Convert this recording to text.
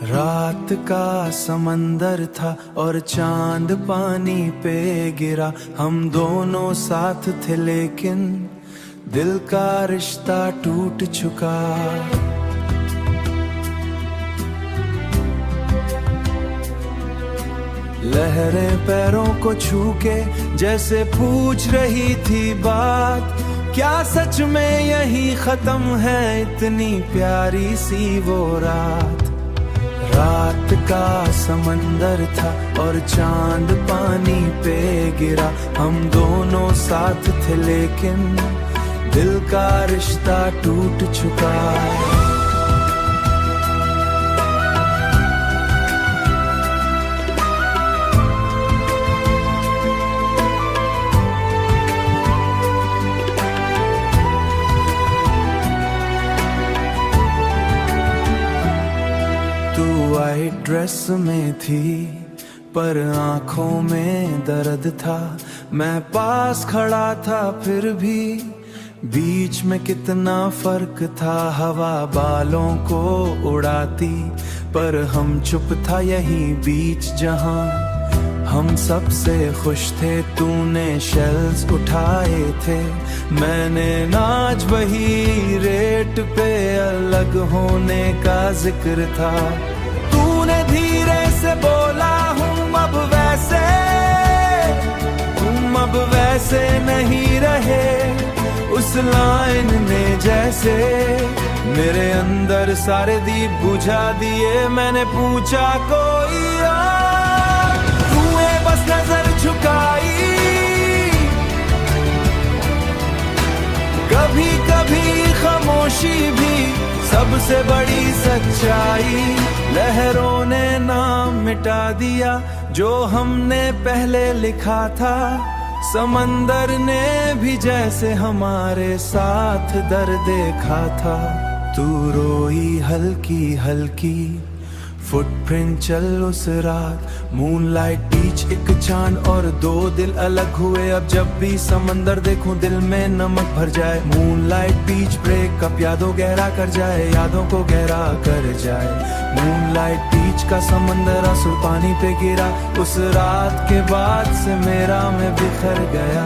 रात का समंदर था और चांद पानी पे गिरा। हम दोनों साथ थे लेकिन दिल का रिश्ता टूट चुका। लहरें पैरों को छू के जैसे पूछ रही थी बात, क्या सच में यही खत्म है इतनी प्यारी सी वो रात। रात का समंदर था और चांद पानी पे गिरा। हम दोनों साथ थे लेकिन दिल का रिश्ता टूट चुका। तू वाइट ड्रेस में थी पर आंखों में दर्द था। मैं पास खड़ा था फिर भी बीच में कितना फर्क था। हवा बालों को उड़ाती पर हम चुप था यहीं बीच जहां हम सबसे खुश थे। तूने शेल्स उठाए थे, मैंने नाच वही रेट पे अलग होने का जिक्र था। तूने धीरे से बोला हूँ अब वैसे, तुम अब वैसे नहीं रहे। उस लाइन ने जैसे मेरे अंदर सारे दीप बुझा दिए। मैंने पूछा कोई और, तूने बस नजर झुकाई। कभी कभी खामोशी भी सबसे बड़ी सच्चाई। लहरों ने नाम मिटा दिया जो हमने पहले लिखा था। समंदर ने भी जैसे हमारे साथ दर्द देखा था। तू रोई हल्की हल्की, फुटप्रिंट चल उस रात। मूनलाइट बीच एक चांद और दो दिल अलग हुए। अब जब भी समंदर देखूं दिल में नमक भर जाए। मूनलाइट बीच ब्रेकअप यादों गहरा कर जाए, यादों को गहरा कर जाए। मूनलाइट बीच का समंदर आंसू पानी पे गिरा। उस रात के बाद से मेरा मैं बिखर गया।